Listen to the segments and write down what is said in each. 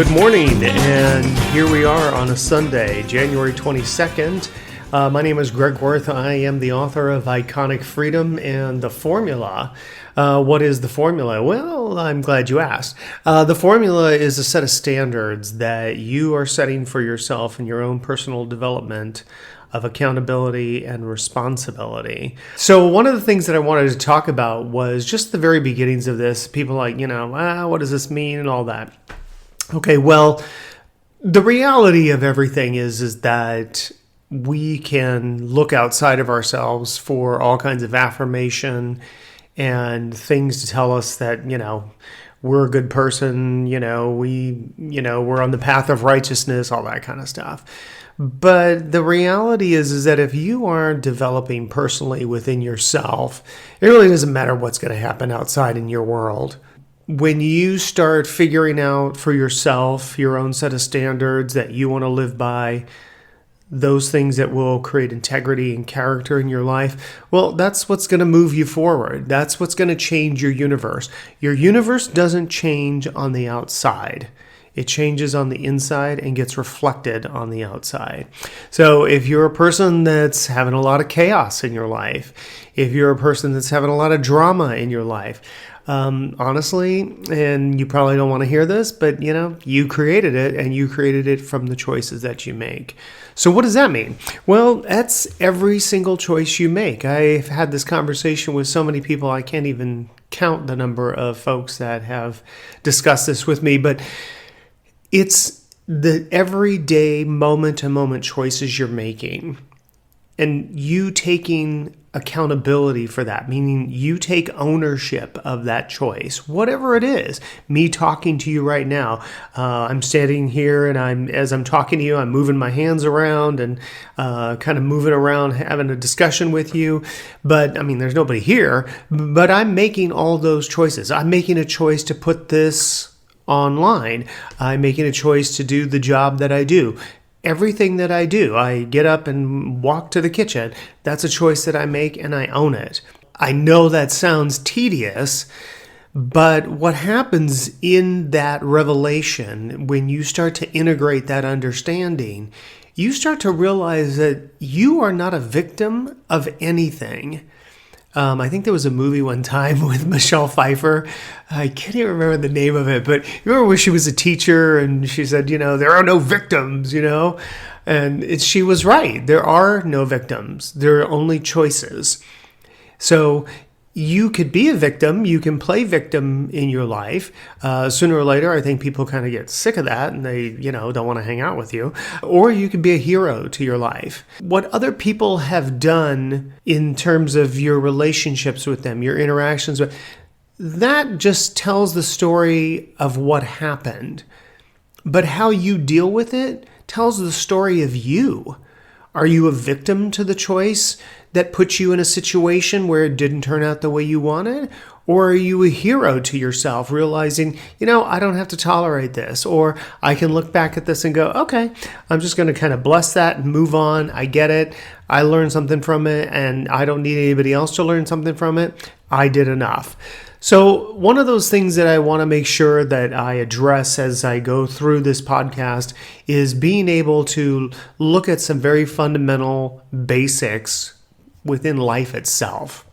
Good morning, and here we are on a Sunday, January 22nd. My name is Greg Worth. I am the author of Iconic Freedom and The Formula. What is the formula? Well, I'm glad you asked. The formula is a set of standards that you are setting for yourself in your own personal development of accountability and responsibility. So one of the things that I wanted to talk about was just the very beginnings of this. People like, what does this mean and all that. Okay, well, the reality of everything is that we can look outside of ourselves for all kinds of affirmation and things to tell us that, we're a good person, we're on the path of righteousness, all that kind of stuff. But the reality is that if you aren't developing personally within yourself, it really doesn't matter what's going to happen outside in your world. When you start figuring out for yourself your own set of standards that you want to live by, those things that will create integrity and character in your life, well, that's what's going to move you forward. That's what's going to change your universe. Your universe doesn't change on the outside. It changes on the inside and gets reflected on the outside. So if you're a person that's having a lot of chaos in your life, if you're a person that's having a lot of drama in your life, honestly, and you probably don't want to hear this, but you created it, and you created it from the choices that you make. So what does that mean? Well, that's every single choice you make. I've had this conversation with so many people, I can't even count the number of folks that have discussed this with me, but it's the everyday moment-to-moment choices you're making, and you taking accountability for that, meaning you take ownership of that choice, whatever it is. Me talking to you right now, I'm standing here, and as I'm talking to you, I'm moving my hands around and kind of moving around, having a discussion with you. But there's nobody here, but I'm making all those choices. I'm making a choice to put this online. I'm making a choice to do the job that I do. Everything that I do, I get up and walk to the kitchen. That's a choice that I make, and I own it. I know that sounds tedious, but what happens in that revelation, when you start to integrate that understanding, you start to realize that you are not a victim of anything. I think there was a movie one time with Michelle Pfeiffer. I can't even remember the name of it, but you remember when she was a teacher and she said, there are no victims, and she was right. There are no victims. There are only choices. So you could be a victim. You can play victim in your life. Sooner or later, I think people kind of get sick of that and they, don't want to hang out with you. Or you could be a hero to your life. What other people have done in terms of your relationships with them, your interactions with, that just tells the story of what happened. But how you deal with it tells the story of you. Are you a victim to the choice that puts you in a situation where it didn't turn out the way you wanted? Or are you a hero to yourself, realizing, I don't have to tolerate this, or I can look back at this and go, okay, I'm just going to kind of bless that and move on. I get it. I learned something from it, and I don't need anybody else to learn something from it. I did enough. So one of those things that I want to make sure that I address as I go through this podcast is being able to look at some very fundamental basics within life itself.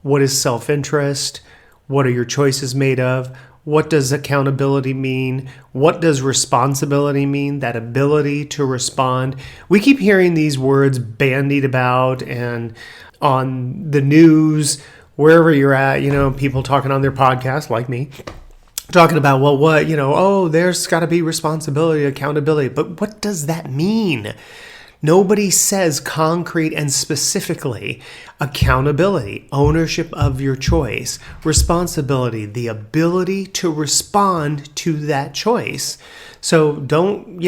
What is self-interest? What are your choices made of? What does accountability mean? What does responsibility mean? That ability to respond. We keep hearing these words bandied about and on the news, wherever you're at, people talking on their podcast like me, talking about, there's got to be responsibility, accountability. But what does that mean? Nobody says concrete and specifically accountability, ownership of your choice, responsibility, the ability to respond to that choice. So don't,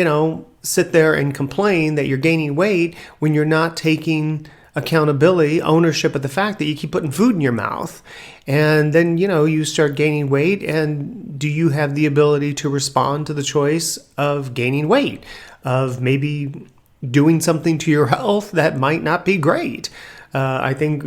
sit there and complain that you're gaining weight when you're not taking accountability, ownership of the fact that you keep putting food in your mouth. And then, you start gaining weight, and do you have the ability to respond to the choice of gaining weight, of maybe doing something to your health that might not be great? I think,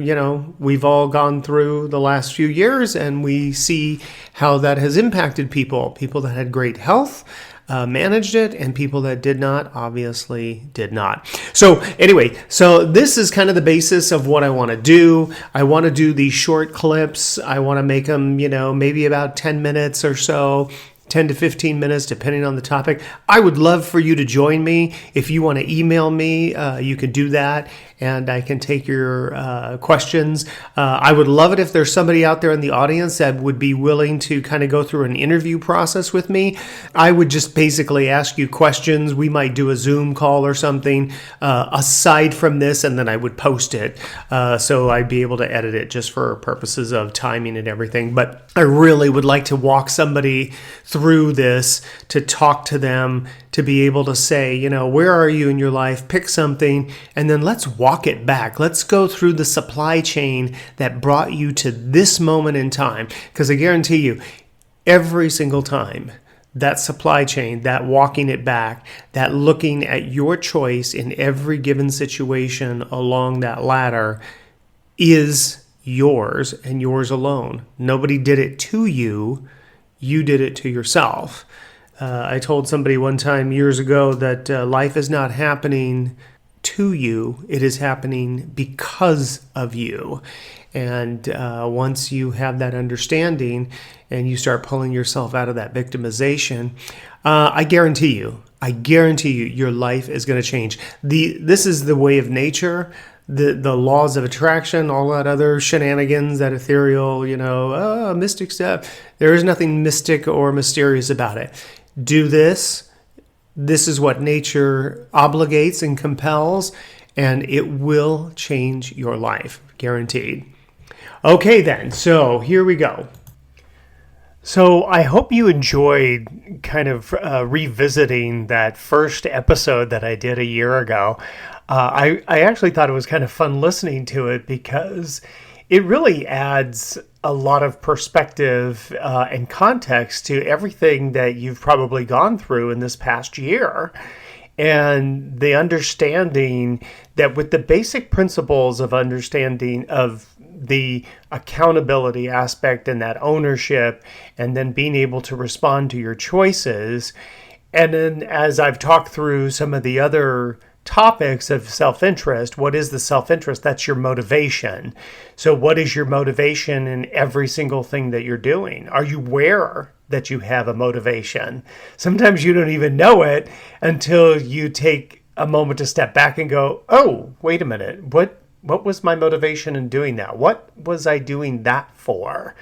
we've all gone through the last few years and we see how that has impacted people that had great health, managed it, and people that did not obviously did not. So anyway, so this is kind of the basis of what I want to do. I want to do these short clips. I want to make them, maybe about 10 minutes or so. 10 to 15 minutes, depending on the topic. I would love for you to join me. If you want to email me, you can do that, and I can take your questions. I would love it if there's somebody out there in the audience that would be willing to kind of go through an interview process with me. I would just basically ask you questions. We might do a Zoom call or something aside from this, and then I would post it. So I'd be able to edit it just for purposes of timing and everything. But I really would like to walk somebody through this, to talk to them, to be able to say, where are you in your life? Pick something, and then let's walk it back. Let's go through the supply chain that brought you to this moment in time. Because I guarantee you, every single time, that supply chain, that walking it back, that looking at your choice in every given situation along that ladder is yours and yours alone. Nobody did it to you. You did it to yourself. I told somebody one time years ago that life is not happening to you. It is happening because of you. And once you have that understanding and you start pulling yourself out of that victimization, I guarantee you, your life is going to change. This is the way of nature. The laws of attraction, all that other shenanigans, that ethereal, mystic stuff. There is nothing mystic or mysterious about it. Do this. This is what nature obligates and compels, and it will change your life, guaranteed. Okay, then. So here we go. So I hope you enjoyed kind of revisiting that first episode that I did a year ago. I actually thought it was kind of fun listening to it because it really adds a lot of perspective and context to everything that you've probably gone through in this past year. And the understanding that with the basic principles of understanding of the accountability aspect and that ownership, and then being able to respond to your choices. And then as I've talked through some of the other topics of self-interest, what is the self-interest? That's your motivation. So what is your motivation in every single thing that you're doing? Are you aware that you have a motivation? Sometimes you don't even know it until you take a moment to step back and go, oh, wait a minute. What was my motivation in doing that? What was I doing that for?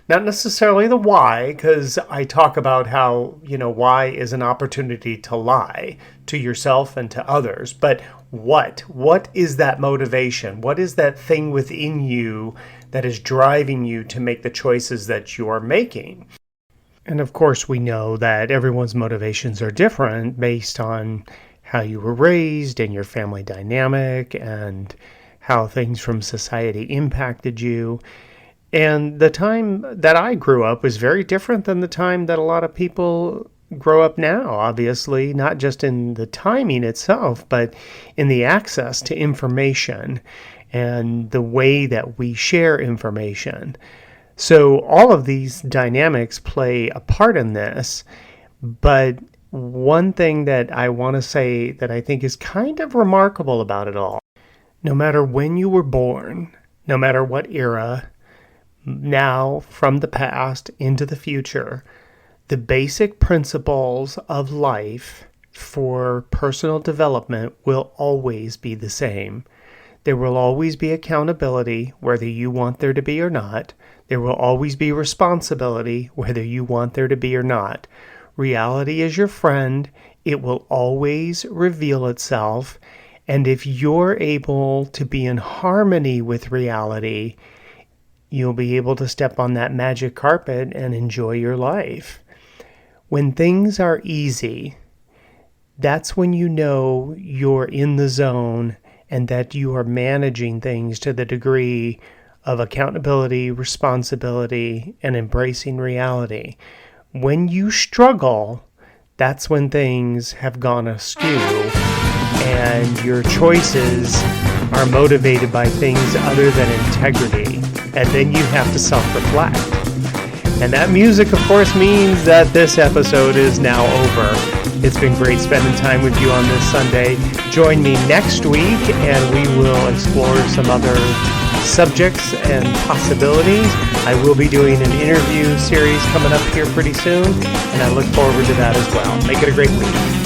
Not necessarily the why, because I talk about how, why is an opportunity to lie to yourself and to others. But what? What is that motivation? What is that thing within you that is driving you to make the choices that you're making? And of course, we know that everyone's motivations are different based on how you were raised and your family dynamic and how things from society impacted you. And the time that I grew up was very different than the time that a lot of people grow up now, obviously, not just in the timing itself, but in the access to information and the way that we share information. So all of these dynamics play a part in this, but one thing that I want to say that I think is kind of remarkable about it all, no matter when you were born, no matter what era, now from the past into the future, the basic principles of life for personal development will always be the same. There will always be accountability, whether you want there to be or not. There will always be responsibility, whether you want there to be or not. Reality is your friend. It will always reveal itself. And if you're able to be in harmony with reality, you'll be able to step on that magic carpet and enjoy your life. When things are easy, that's when you know you're in the zone and that you are managing things to the degree of accountability, responsibility, and embracing reality. When you struggle, that's when things have gone askew and your choices are motivated by things other than integrity. And then you have to self-reflect. And that music, of course, means that this episode is now over. It's been great spending time with you on this Sunday. Join me next week, and we will explore some other subjects and possibilities. I will be doing an interview series coming up here pretty soon, and I look forward to that as well. Make it a great week.